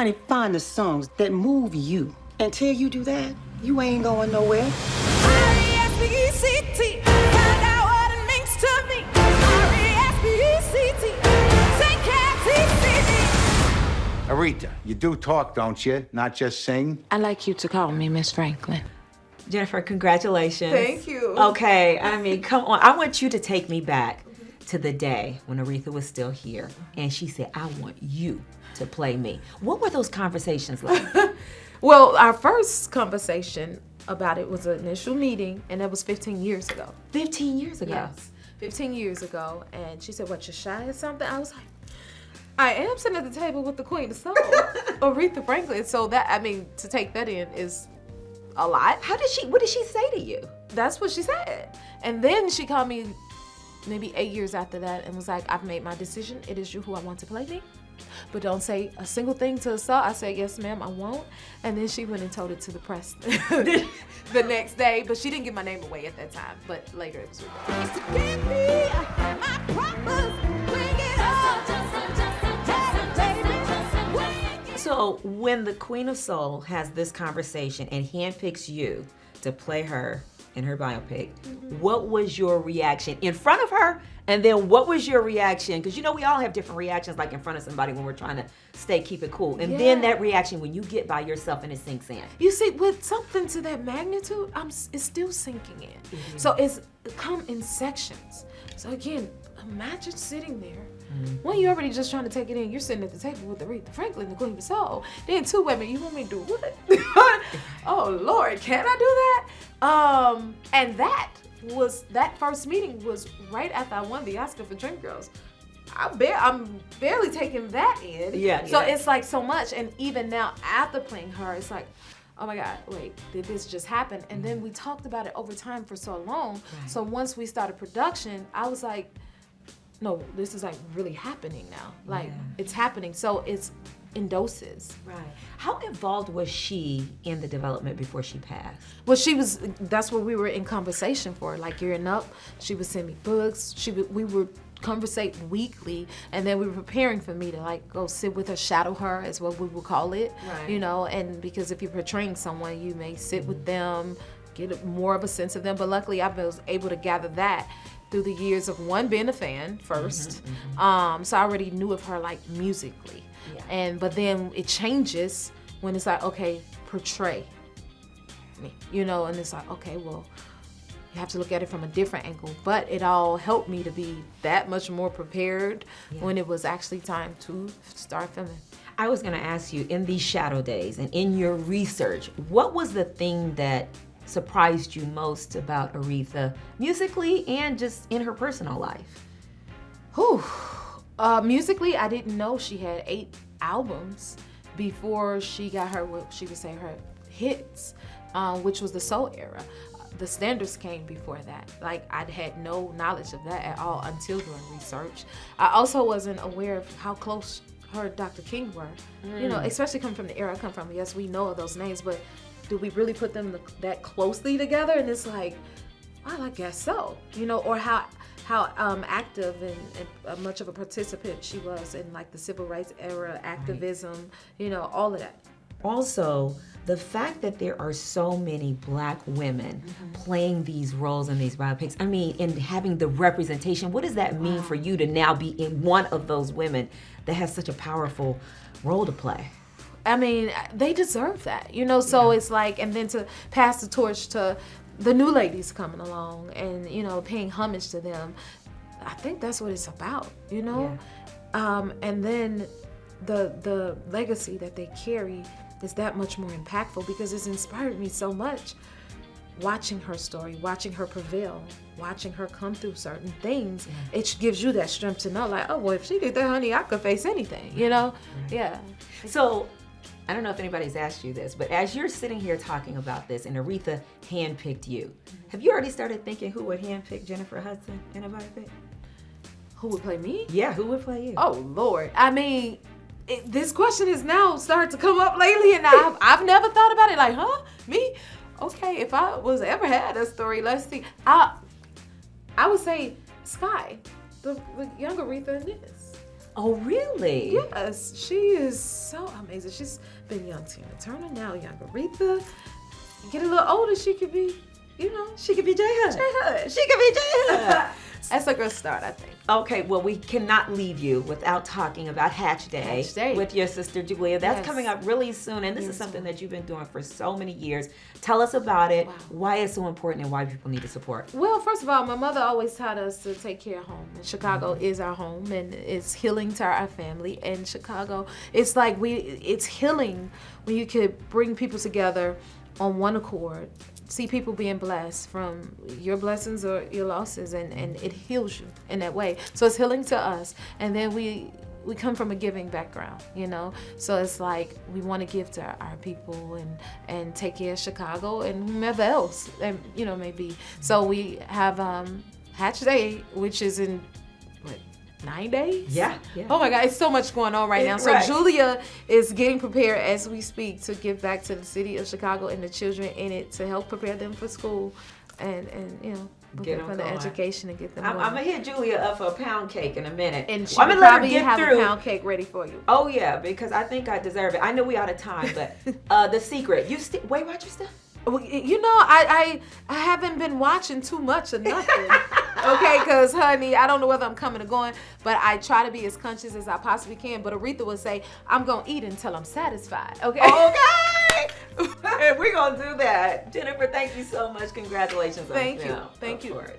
Honey, find the songs that move you. Until you do that, you ain't going nowhere. R-E-S-P-E-C-T, find out what it means to me. R-E-S-P-E-C-T, St. Cathy City. Aretha, you do talk, don't you? Not just sing? I like you to call me Miss Franklin. Jennifer, congratulations. Thank you. Okay, I mean, come on. I want you to take me back to the day when Aretha was still here and she said, I want you to play me. What were those conversations like? Well, our first conversation about it was an initial meeting, and that was 15 years ago. 15 years ago? Yes, 15 years ago. And she said, what, you're shy or something? I was like, I am sitting at the table with the Queen of Soul, Aretha Franklin. So that, I mean, to take that in is a lot. What did she say to you? That's what she said. And then she called me maybe 8 years after that and was like, I've made my decision. It is you who I want to play me. But don't say a single thing to us all. I said, yes, ma'am, I won't. And then she went and told it to the press the next day. But she didn't give my name away at that time. But later it was So when the Queen of Soul has this conversation and handpicks you to play her in her biopic, what was your reaction in front of her? And then what was your reaction? Because you know we all have different reactions, like in front of somebody when we're trying to keep it cool. And then that reaction when you get by yourself and it sinks in. You see, with something to that magnitude, it's still sinking in. Mm-hmm. So it's come in sections. So again, imagine sitting there. When you're already just trying to take it in, you're sitting at the table with Aretha Franklin, the Queen of Soul. Then two women, you want me to do what? Oh Lord, can I do that? And that first meeting was right after I won the Oscar for Dreamgirls. I'm barely taking that in. So it's like so much, and even now after playing her, it's like, oh my God, wait, did this just happen? And then we talked about it over time for so long. Right. So once we started production, I was like, no, this is like really happening now. Like it's happening. So it's in doses. Right. How involved was she in the development before she passed? Well, that's what we were in conversation for. Like gearing up, she would send me books. We would conversate weekly, and then we were preparing for me to like go sit with her, shadow her, is what we would call it. Right. You know, and because if you're portraying someone, you may sit with them, get more of a sense of them. But luckily, I was able to gather that through the years of being a fan first. So I already knew of her like musically. But then it changes when it's like, okay, portray me, you know, and it's like, okay, well, you have to look at it from a different angle. But it all helped me to be that much more prepared when it was actually time to start filming. I was gonna ask you, in these shadow days and in your research, what was the thing that surprised you most about Aretha musically and just in her personal life? Musically, I didn't know she had 8 albums before she got her, what she would say, her hits, which was the soul era. The standards came before that. Like, I had no knowledge of that at all until doing research. I also wasn't aware of how close her and Dr. King were. You know, especially coming from the era I come from. Yes, we know of those names, but do we really put them that closely together? And it's like, well, I guess so. You know, or how active and much of a participant she was in like the civil rights era, activism, you know, all of that. Also, the fact that there are so many Black women playing these roles in these biopics, I mean, and having the representation, what does that mean for you to now be in one of those women that has such a powerful role to play? I mean, they deserve that, you know, so it's like, and then to pass the torch to the new ladies coming along and, you know, paying homage to them. I think that's what it's about, you know? And then the legacy that they carry is that much more impactful because it's inspired me so much. Watching her story, watching her prevail, watching her come through certain things, it gives you that strength to know, like, oh, well, if she did that, honey, I could face anything, you know? Yeah. So, I don't know if anybody's asked you this, but as you're sitting here talking about this and Aretha handpicked you, have you already started thinking who would handpick Jennifer Hudson in a biopic? Who would play me? Yeah, who would play you? Oh, Lord. I mean, this question has now started to come up lately, and I've never thought about it. Like, huh? Me? Okay, if I was ever had a story, let's see. I would say Sky, the younger Aretha in this. Oh, really? Yes, she is so amazing. She's been young Tina Turner, now young Aretha. Get a little older, she could be, She could be J Hud. She could be J Hud. That's a good start, I think. Okay, well, we cannot leave you without talking about Hatch Day, Hatch Day. with your sister Julia. That's Yes. coming up really soon, and this is something that you've been doing for so many years. Tell us about it, why it's so important, and why people need to support. Well, first of all, my mother always taught us to take care of home. And Chicago is our home, and it's healing to our family. And Chicago, it's like it's healing when you could bring people together on one accord, see people being blessed from your blessings or your losses, and it heals you in that way. So it's healing to us, and then we come from a giving background, so it's like we want to give to our people and take care of Chicago and whomever else maybe. So we have Hatch Day, which is in 9 days? Yeah. Oh my God, it's so much going on right now. So Right. Julia is getting prepared as we speak to give back to the city of Chicago and the children in it to help prepare them for school and Get prepare them for the going. education and get them I'm going. gonna hit Julia up for a pound cake in a minute. And she I'm will gonna let her probably get have through. a pound cake ready for you. Oh yeah, because I think I deserve it. I know we out of time, but The Secret. You still Weight Watcher stuff? Well, I haven't been watching too much of nothing. Okay, because honey, I don't know whether I'm coming or going, but I try to be as conscious as I possibly can. But Aretha would say, I'm gonna eat until I'm satisfied. Okay. And we're gonna do that. Jennifer, thank you so much. Congratulations on Thank the you. film. Thank Of you. course.